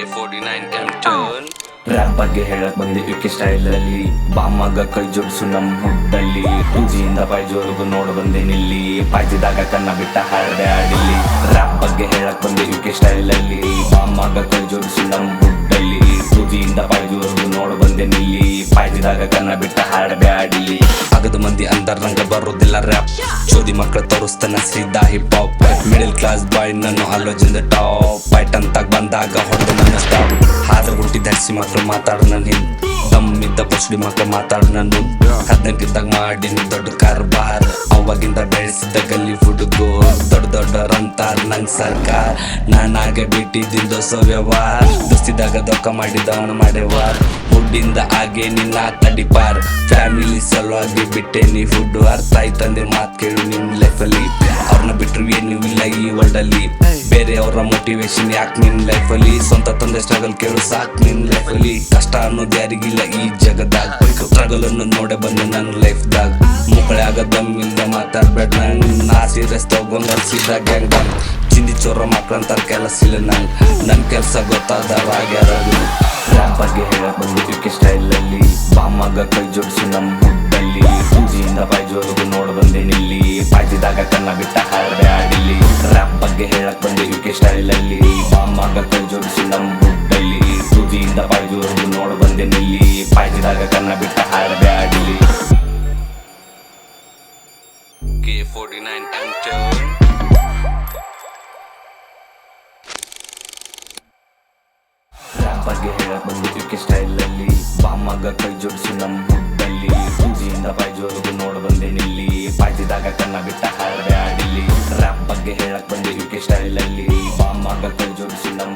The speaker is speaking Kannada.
K49 M-Turn ರ್ಯಾಪ್ ಬಗ್ಗೆ ಹೇಳಕ್ ಬಂದೆ ಯುಕೆ ಸ್ಟೈಲಲ್ಲಿ ಬಾಮಗ ಕೈ ಜೋಡಿಸು ನಮ್ ಹುಡ್ಡಲ್ಲಿ ಉಜಿಯಿಂದ ಪೈಜೋರ್ಗು ನೋಡು ಬಂದೆ ನಿಲ್ಲಿ ಪಾಯ್ತಿದಾಗ ಕನ್ನ ಬಿಟ್ಟ ಹಾಡದೆ ಆಡಿಲ್ಲಿ ರ್ಯಾಪ್ ಬಗ್ಗೆ ಹೇಳಕ್ ಬಂದೆ ಯುಕೆ ಸ್ಟೈಲಲ್ಲಿ ಬಾಮಗ ಕೈ ಜೋಡಿಸು ನಮ್ ಹುಡ್ಡಲ್ಲಿ ಉಜಿಯಿಂದ ಪೈಜೋರ್ಗು ನೋಡು ಬಂದೆ ನಿಲ್ಲಿ ಪಾಯ್ತಿದಾಗ ಕನ್ನ ಬಿಟ್ಟ ಹಾಡದೆ ಆಡಿಲ್ಲಿ ಆಗದು ಮಂದಿ ಅಂತರಂಗ ಬರೋದಿಲ್ಲ ರ್ಯಾಪ್ ಚೋದಿ ಮಕ್ಕಳು ತೋರಿಸ್ತಾನ ಸೀದಾ hip hop middle class boy ನನ್ನ ಆಲೋಚನೆ ಟಾಪ್ ಫೈಟ್ ಅಂತ ಬಂದಾಗ ಹೊಡೆದು ನನ್ನ ಸ್ಟಾಪ್ ಹಾದ ಹುಟ್ಟಿ ಧರಿಸಿ ಮಕ್ಕಳು ಮಾತಾಡು ನನ್ನ ಹಿಂದ್ ದಮ್ಮಿದ್ದ ಪುಷ್ಡಿ ಮಕ್ಕಳು ಮಾತಾಡು ನಾನು 18 ಮಾಡಿನ ದೊಡ್ಡ ಕಾರ್ಬಾರ್ ಅವಾಗಿಂದ ಬೆಳೆಸಿದ್ದ ಗಲ್ಲಿ ಹುಡುಗು ದೊಡ್ಡ ದೊಡ್ಡವರಂತಾರ ನಂಗ್ ಸರ್ಕಾರ ನಾನಾಗೆ ಬಿಟ್ಟಿದ್ದಿನ ದೋಸ ವ್ಯವಹಾರ ದೋಸ್ತಿದಾಗ ದೊಕ್ಕ ಮಾಡಿದವನು ಮಾಡ್ಯವಾರ್ ಹುಡ್ಡಿಂದ ಹಾಗೆ ನಿನ್ನ ತಡಿಪಾರ್ ಫ್ಯಾಮಿಲಿ ಸಲುವಾಗಿ ಬಿಟ್ಟೆ ನೀ ಫುಡ್ ಅರ್ಥ ಆಯ್ತಂದೆ ಮಾತ್ ಕೇಳು ನಿನ್ ಲೈಫಲ್ಲಿ ಅವ್ರನ್ನ ಬಿಟ್ರು ಏನು ಇಲ್ಲ ಈ ವರ್ಲ್ಡ್ ಅಲ್ಲಿ ಬೇರೆ ಅವರ ಮೋಟಿವೇಶನ್ ಯಾಕೆ ನಿನ್ ಲೈಫಲ್ಲಿ ಸ್ವಂತ ತಂದೆ ಸ್ಟ್ರಗಲ್ ಕೇಳು ಸಾಕ್ ನಿನ್ ಲೈಫಲ್ಲಿ ಕಷ್ಟ ಅನ್ನೋದು ಯಾರಿಗಿಲ್ಲ ಈ ಜಗದಾಗ ಸ್ಟ್ರಗಲ್ ಅನ್ನು ನೋಡೆ ಬಂದೆ ನನ್ನ ಲೈಫ್ದಾಗ ಮುಕ್ಕಳೆ ಆಗದಮ್ಮಿಂದ ಮಾತಾಡ್ಬೇಡ ನಂಗೆ ನಾ ಸೀರಿಯಸ್ ತಗೊಂಡ್ ಸೀದಾ ಗ್ಯಾಂಗ್ ಚಿಂದಿ ಚೋರ ಮಕ್ಕಳಂತ ಕೆಲಸ ಇಲ್ಲ ನಂಗೆ ನನ್ನ ಕೆಲಸ ಗೊತ್ತಾದಾಗ್ಯಾರದು ರ್ಯಾಪ್ ಬಗ್ಗೆ ಹೇಳಕ್ ಬಂದು ಯುಕೆ ಸ್ಟೈಲಲ್ಲಿ ಬಾಮಗ ಕೈ ಜೋಡಿಸು ನಮ್ ಹುಡ್ಡಲ್ಲಿ ಉಜಿಯಿಂದ ಪೈಜೋರ್ಗು ನೋಡು ಬಂದೆ ನಿಲ್ಲಿ ಪಾಯ್ತಿದಾಗ ಕನ್ನ ಬಿಟ್ಟ ಹಾಡದೆ ಆಡಿಲ್ಲಿ ರ್ಯಾಪ್ ಬಗ್ಗೆ ಹೇಳಕ್ ಬಂದೆ ಯುಕೆ ಸ್ಟೈಲಲ್ಲಿ ಬಾಮಗ ಕೈ ಜೋಡಿಸು ನಮ್ ಹುಡ್ಡಲ್ಲಿ ಉಜಿಯಿಂದ ಪೈಜೋರ್ಗು ನೋಡು ಬಂದೆ ನಿಲ್ಲಿ ಪಾಯ್ತಿದಾಗ ಕನ್ನ ಬಿಟ್ಟ ಹಾಡದೆ ಆಡಿಲ್ಲಿ K49 M-Turn ರ್ಯಾಪ್ ಬಗ್ಗೆ ಹೇಳಕ್ ಬಂದು ಯುಕೆ ಸ್ಟೈಲಲ್ಲಿ ಬಾಮಗ ಕೈ ಜೋಡಿಸು ನಮ್ ಹುಡ್ಡಲ್ಲಿ ಉಜಿಯಿಂದ ಪೈಜೋರ್ಗು ನೋಡು ಬಂದೆ ನಿಲ್ಲಿ ಪಾಯ್ತಿದಾಗ ಕನ್ನ ಬಿಟ್ಟ ಹಾಡದೆ ಆಡಿಲ್ಲಿ ರ್ಯಾಪ್ ಬಗ್ಗೆ ಹೇಳಕ್ ಬಂದೆ ಯುಕೆ ಸ್ಟೈಲಲ್ಲಿ ಬಾಮಗ ಕೈ ಜೋಡಿಸು ನಮ್